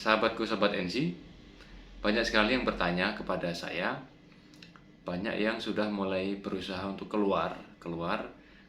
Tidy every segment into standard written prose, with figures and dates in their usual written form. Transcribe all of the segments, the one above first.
Sahabatku, sahabat NC, banyak sekali yang bertanya kepada saya, banyak yang sudah mulai berusaha untuk keluar,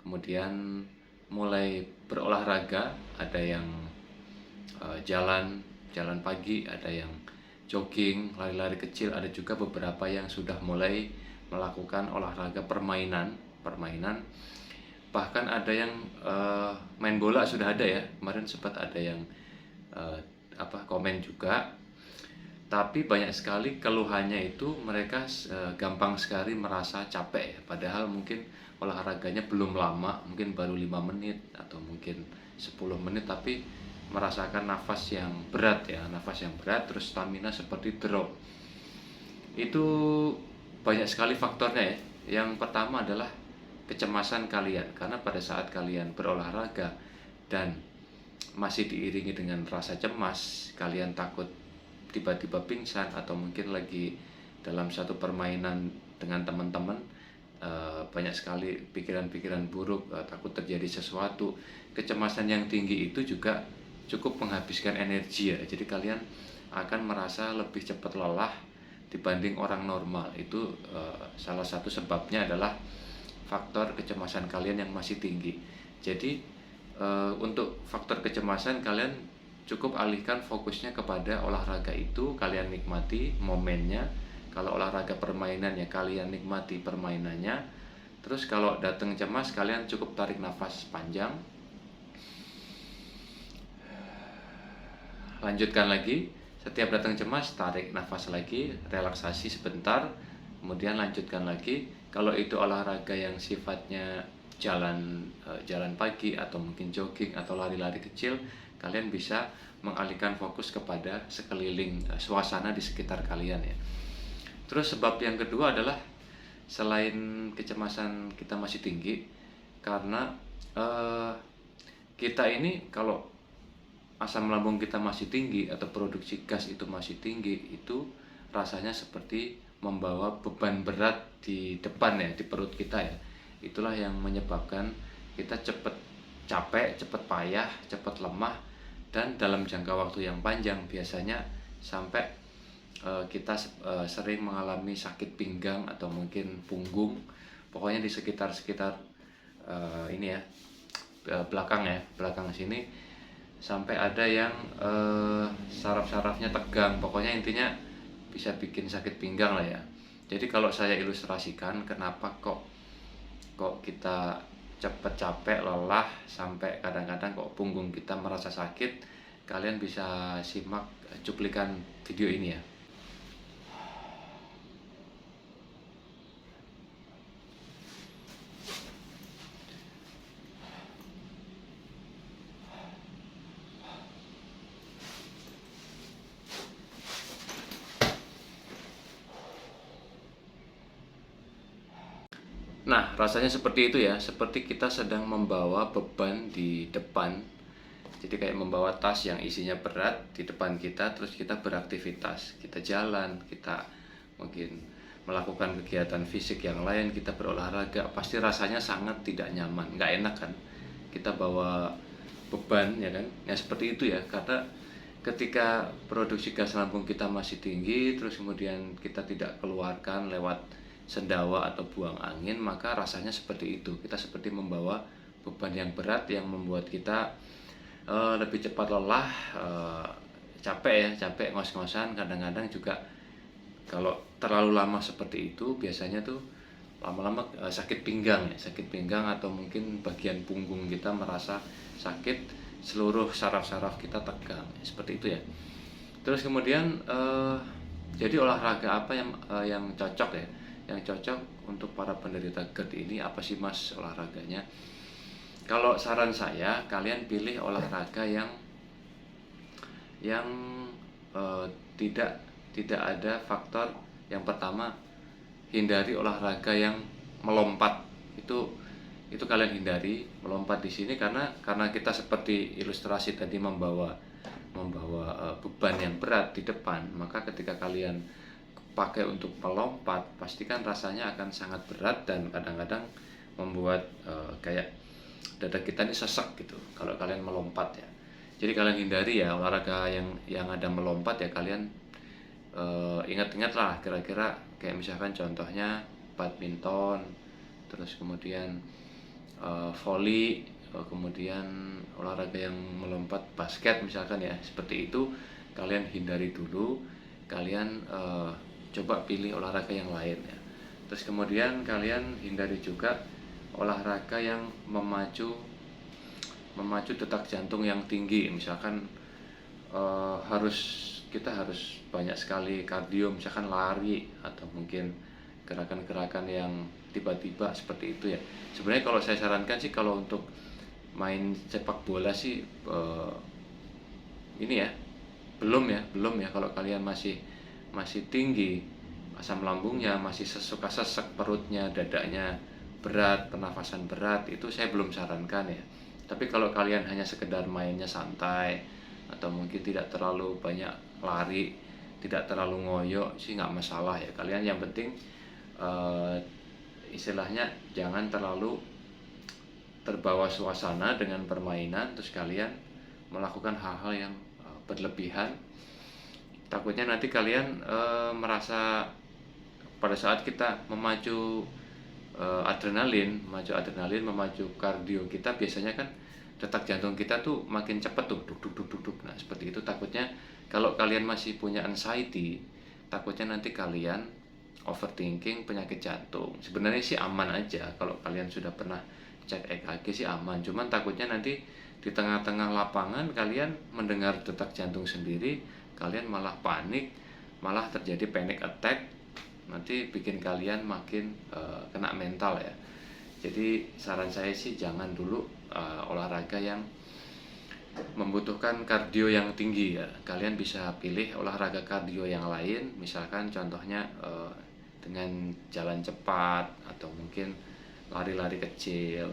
kemudian mulai berolahraga, ada yang jalan pagi, ada yang jogging, lari-lari kecil, ada juga beberapa yang sudah mulai melakukan olahraga permainan, bahkan ada yang main bola sudah ada ya. Kemarin sempat ada yang komen juga. Tapi banyak sekali keluhannya itu mereka gampang sekali merasa capek ya. Padahal mungkin olahraganya belum lama, mungkin baru 5 menit atau mungkin 10 menit, tapi merasakan nafas yang berat ya, terus stamina seperti drop. Itu banyak sekali faktornya ya. Yang pertama adalah kecemasan kalian, karena pada saat kalian berolahraga dan masih diiringi dengan rasa cemas, kalian takut tiba-tiba pingsan atau mungkin lagi dalam satu permainan dengan teman-teman, banyak sekali pikiran-pikiran buruk, takut terjadi sesuatu. Kecemasan yang tinggi itu juga cukup menghabiskan energi ya. Jadi kalian akan merasa lebih cepat lelah dibanding orang normal. Itu salah satu sebabnya adalah faktor kecemasan kalian yang masih tinggi. Jadi untuk faktor kecemasan, kalian cukup alihkan fokusnya kepada olahraga itu, kalian nikmati momennya. Kalau olahraga permainan ya kalian nikmati permainannya. Terus kalau datang cemas, kalian cukup tarik nafas panjang, lanjutkan lagi. Setiap datang cemas, tarik nafas lagi, relaksasi sebentar, kemudian lanjutkan lagi. Kalau itu olahraga yang sifatnya jalan pagi atau mungkin jogging atau lari-lari kecil, kalian bisa mengalihkan fokus kepada sekeliling, suasana di sekitar kalian ya. Terus sebab yang kedua adalah selain kecemasan kita masih tinggi, karena kita ini kalau asam lambung kita masih tinggi atau produksi gas itu masih tinggi, itu rasanya seperti membawa beban berat di depan ya, di perut kita ya. Itulah yang menyebabkan kita cepat capek, cepat payah, cepat lemah, dan dalam jangka waktu yang panjang, biasanya sampai kita sering mengalami sakit pinggang atau mungkin punggung, pokoknya di sekitar ini ya, belakang sini, sampai ada yang saraf-sarafnya tegang. Pokoknya intinya bisa bikin sakit pinggang lah ya. Jadi kalau saya ilustrasikan kenapa kok kita cepat capek, lelah, sampai kadang-kadang kok punggung kita merasa sakit, kalian bisa simak cuplikan video ini ya. Nah, rasanya seperti itu ya, seperti kita sedang membawa beban di depan. Jadi kayak membawa tas yang isinya berat di depan kita, terus kita beraktivitas, kita jalan, kita mungkin melakukan kegiatan fisik yang lain, kita berolahraga, pasti rasanya sangat tidak nyaman, nggak enak kan? Kita bawa beban ya kan? Ya seperti itu ya, karena ketika produksi gas lambung kita masih tinggi, terus kemudian kita tidak keluarkan lewat sendawa atau buang angin, maka rasanya seperti itu. Kita seperti membawa beban yang berat yang membuat kita lebih cepat lelah, capek ngos-ngosan. Kadang-kadang juga kalau terlalu lama seperti itu, biasanya tuh lama-lama sakit pinggang atau mungkin bagian punggung kita merasa sakit, seluruh saraf-saraf kita tegang, seperti itu ya. Terus kemudian jadi olahraga apa yang cocok ya? Yang cocok untuk para penderita GERD ini apa sih mas olahraganya? Kalau saran saya, kalian pilih olahraga yang tidak ada faktor. Yang pertama, hindari olahraga yang melompat. Itu kalian hindari melompat di sini, karena kita seperti ilustrasi tadi membawa beban yang berat di depan, maka ketika kalian pakai untuk melompat, pastikan rasanya akan sangat berat dan kadang-kadang membuat kayak dada kita ini sesek gitu kalau kalian melompat ya. Jadi kalian hindari ya olahraga yang ada melompat ya, kalian ingat-ingatlah kira-kira kayak misalkan contohnya badminton, terus kemudian volley, kemudian olahraga yang melompat basket misalkan ya, seperti itu kalian hindari dulu, kalian coba pilih olahraga yang lain ya. Terus kemudian kalian hindari juga olahraga yang memacu detak jantung yang tinggi, misalkan kita harus banyak sekali kardio, misalkan lari atau mungkin gerakan-gerakan yang tiba-tiba seperti itu ya. Sebenarnya kalau saya sarankan sih, kalau untuk main sepak bola sih ini ya, belum ya kalau kalian masih tinggi asam lambungnya, masih suka sesek perutnya, dadanya berat, pernafasan berat, itu saya belum sarankan ya. Tapi kalau kalian hanya sekedar mainnya santai atau mungkin tidak terlalu banyak lari, tidak terlalu ngoyo sih nggak masalah ya. Kalian yang penting istilahnya jangan terlalu terbawa suasana dengan permainan, terus kalian melakukan hal-hal yang berlebihan. Takutnya nanti kalian merasa pada saat kita memacu adrenalin, memacu kardio kita, biasanya kan detak jantung kita tuh makin cepat tuh, duk duk duk duk duk. Nah, seperti itu takutnya kalau kalian masih punya anxiety, takutnya nanti kalian overthinking penyakit jantung. Sebenarnya sih aman aja, kalau kalian sudah pernah cek EKG sih aman. Cuman takutnya nanti di tengah-tengah lapangan kalian mendengar detak jantung sendiri, kalian malah panik, malah terjadi panic attack, nanti bikin kalian makin kena mental ya. Jadi saran saya sih jangan dulu olahraga yang membutuhkan kardio yang tinggi ya. Kalian bisa pilih olahraga kardio yang lain, misalkan contohnya dengan jalan cepat, atau mungkin lari-lari kecil,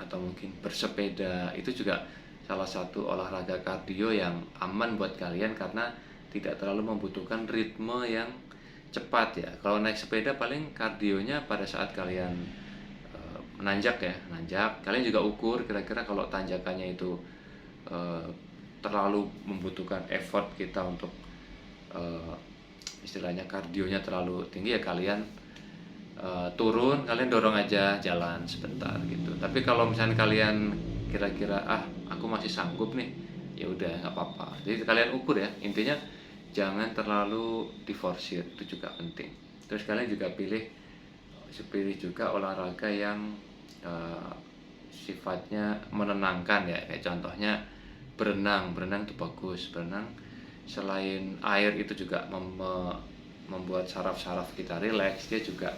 atau mungkin bersepeda. Itu juga salah satu olahraga kardio yang aman buat kalian karena tidak terlalu membutuhkan ritme yang cepat ya. Kalau naik sepeda paling kardionya pada saat kalian menanjak ya, kalian juga ukur kira-kira kalau tanjakannya itu terlalu membutuhkan effort kita untuk istilahnya kardionya terlalu tinggi ya, kalian turun, kalian dorong aja jalan sebentar gitu. Tapi kalau misalnya kalian kira-kira aku masih sanggup nih, ya udah nggak apa-apa. Jadi kalian ukur ya, intinya jangan terlalu diforsir, itu juga penting. Terus kalian juga pilih juga olahraga yang sifatnya menenangkan ya, kayak contohnya berenang itu bagus. Berenang selain air itu juga membuat saraf-saraf kita rileks, dia juga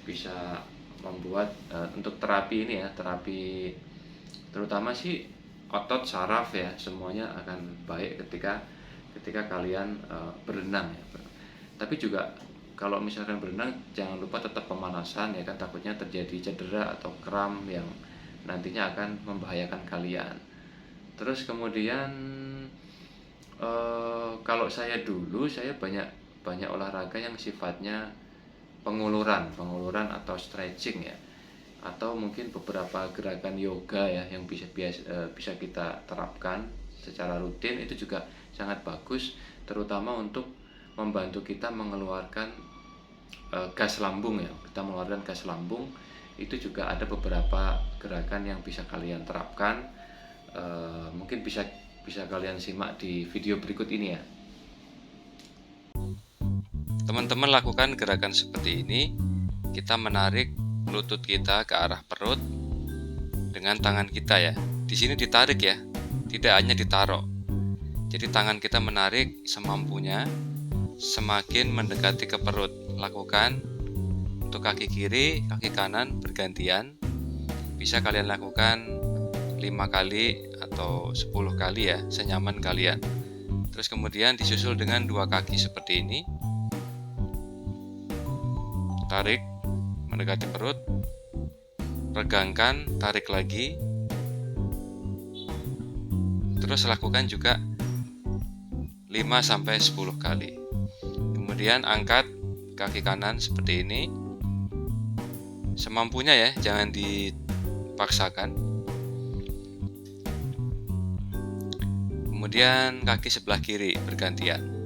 bisa membuat untuk terapi ini ya, terapi terutama sih otot, saraf ya, semuanya akan baik ketika kalian berenang ya. Tapi juga kalau misalkan berenang jangan lupa tetap pemanasan ya kan, takutnya terjadi cedera atau kram yang nantinya akan membahayakan kalian. Terus kemudian kalau saya banyak olahraga yang sifatnya penguluran atau stretching ya, atau mungkin beberapa gerakan yoga ya yang bisa kita terapkan secara rutin. Itu juga sangat bagus, terutama untuk membantu kita mengeluarkan gas lambung ya. Kita mengeluarkan gas lambung, itu juga ada beberapa gerakan yang bisa kalian terapkan. Mungkin bisa kalian simak di video berikut ini ya. Teman-teman lakukan gerakan seperti ini. Kita menarik lutut kita ke arah perut dengan tangan kita ya. Di sini ditarik ya, tidak hanya ditaruh. Jadi tangan kita menarik semampunya, semakin mendekati ke perut. Lakukan untuk kaki kiri, kaki kanan bergantian. Bisa kalian lakukan 5 kali atau 10 kali ya, senyaman kalian. Terus kemudian disusul dengan 2 kaki seperti ini. Tarik mendekati perut, regangkan, tarik lagi. Terus lakukan juga 5-10 kali. Kemudian angkat kaki kanan seperti ini. Semampunya ya, jangan dipaksakan. Kemudian kaki sebelah kiri bergantian.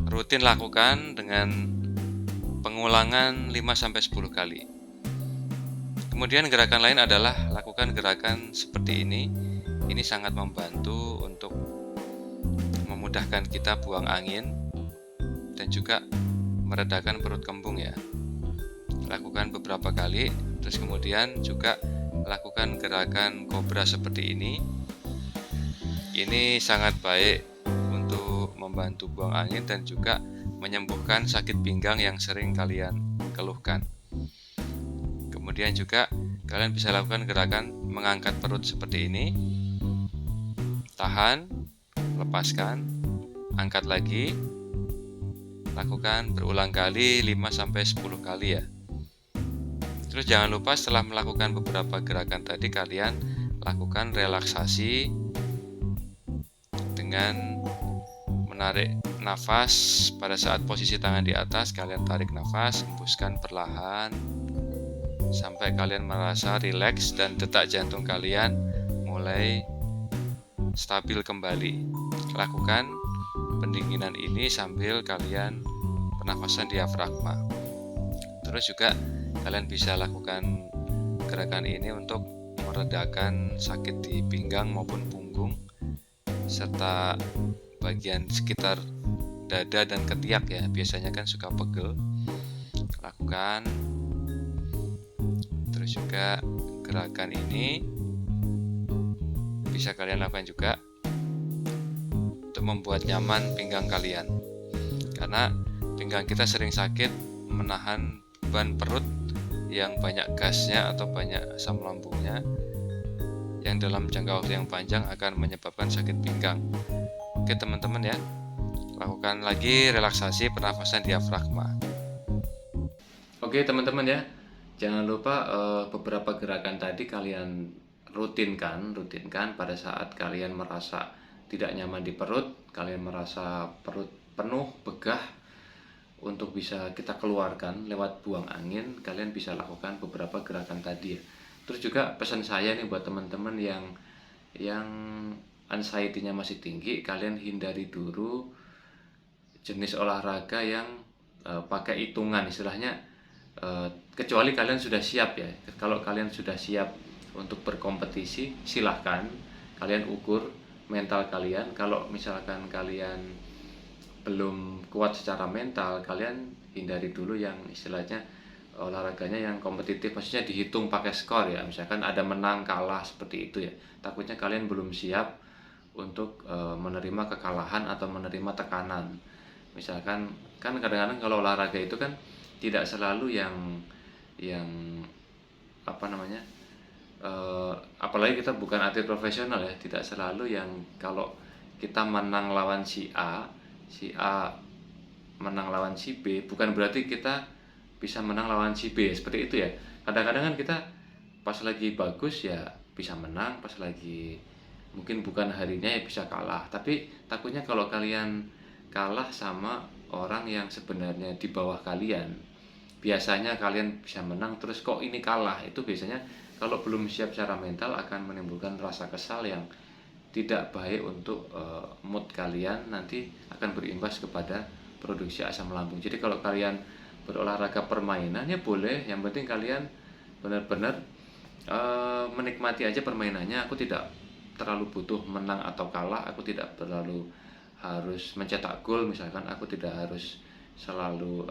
Rutin lakukan dengan pengulangan 5-10 kali. Kemudian gerakan lain adalah lakukan gerakan seperti ini. Ini sangat membantu untuk memudahkan kita buang angin dan juga meredakan perut kembung ya. Lakukan beberapa kali, terus kemudian juga lakukan gerakan kobra seperti ini. Ini sangat baik untuk membantu buang angin dan juga menyembuhkan sakit pinggang yang sering kalian keluhkan. Kemudian juga kalian bisa lakukan gerakan mengangkat perut seperti ini. Tahan, lepaskan, angkat lagi. Lakukan berulang kali 5-10 kali ya. Terus jangan lupa setelah melakukan beberapa gerakan tadi, kalian lakukan relaksasi dengan menarik nafas. Pada saat posisi tangan di atas, kalian tarik nafas, hembuskan perlahan sampai kalian merasa rileks dan detak jantung kalian mulai stabil kembali. Lakukan pendinginan ini sambil kalian pernafasan diafragma. Terus juga kalian bisa lakukan gerakan ini untuk meredakan sakit di pinggang maupun punggung serta bagian sekitar dada dan ketiak ya, biasanya kan suka pegel. Lakukan. Terus juga gerakan ini bisa kalian lakukan juga untuk membuat nyaman pinggang kalian, karena pinggang kita sering sakit menahan beban perut yang banyak gasnya atau banyak asam lambungnya, yang dalam jangka waktu yang panjang akan menyebabkan sakit pinggang. Oke teman-teman ya, lakukan lagi relaksasi pernafasan diafragma. Oke teman-teman ya, jangan lupa beberapa gerakan tadi kalian rutinkan pada saat kalian merasa tidak nyaman di perut, kalian merasa perut penuh, begah. Untuk bisa kita keluarkan lewat buang angin, kalian bisa lakukan beberapa gerakan tadi ya. Terus juga pesan saya nih buat teman-teman yang anxiety-nya masih tinggi, kalian hindari dulu jenis olahraga yang pakai hitungan istilahnya, kecuali kalian sudah siap ya. Kalau kalian sudah siap untuk berkompetisi, silahkan kalian ukur mental kalian. Kalau misalkan kalian belum kuat secara mental, kalian hindari dulu yang istilahnya olahraganya yang kompetitif, maksudnya dihitung pakai skor ya. Misalkan ada menang kalah seperti itu ya, takutnya kalian belum siap untuk menerima kekalahan atau menerima tekanan. Misalkan kan kadang-kadang kalau olahraga itu kan tidak selalu yang apa namanya, apalagi kita bukan atlet profesional ya, tidak selalu yang kalau kita menang lawan si A menang lawan si B bukan berarti kita bisa menang lawan si B, seperti itu ya. Kadang-kadang kan kita pas lagi bagus ya bisa menang, pas lagi mungkin bukan harinya ya bisa kalah. Tapi takutnya kalau kalian kalah sama orang yang sebenarnya di bawah kalian, biasanya kalian bisa menang terus kok ini kalah, itu biasanya kalau belum siap secara mental akan menimbulkan rasa kesal yang tidak baik untuk mood kalian, nanti akan berimbas kepada produksi asam lambung. Jadi kalau kalian berolahraga permainan ya boleh, yang penting kalian benar-benar menikmati aja permainannya. Aku tidak terlalu butuh menang atau kalah, aku tidak terlalu harus mencetak gol misalkan, aku tidak harus selalu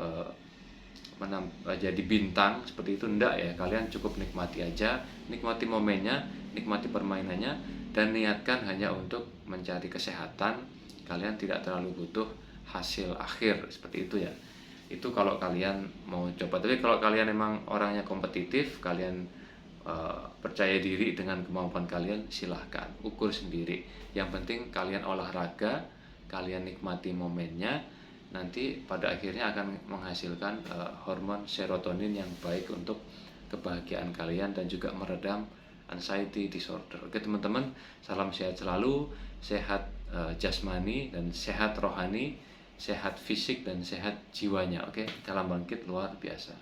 jadi bintang seperti itu, enggak ya. Kalian cukup nikmati aja, nikmati momennya, nikmati permainannya, dan niatkan hanya untuk mencari kesehatan. Kalian tidak terlalu butuh hasil akhir seperti itu ya. Itu kalau kalian mau coba. Tapi kalau kalian memang orangnya kompetitif, kalian percaya diri dengan kemampuan kalian, silahkan ukur sendiri. Yang penting kalian olahraga, kalian nikmati momennya, nanti pada akhirnya akan menghasilkan hormon serotonin yang baik untuk kebahagiaan kalian dan juga meredam anxiety disorder. Oke teman-teman, salam sehat selalu, sehat jasmani dan sehat rohani, sehat fisik dan sehat jiwanya. Oke, dalam bangkit luar biasa.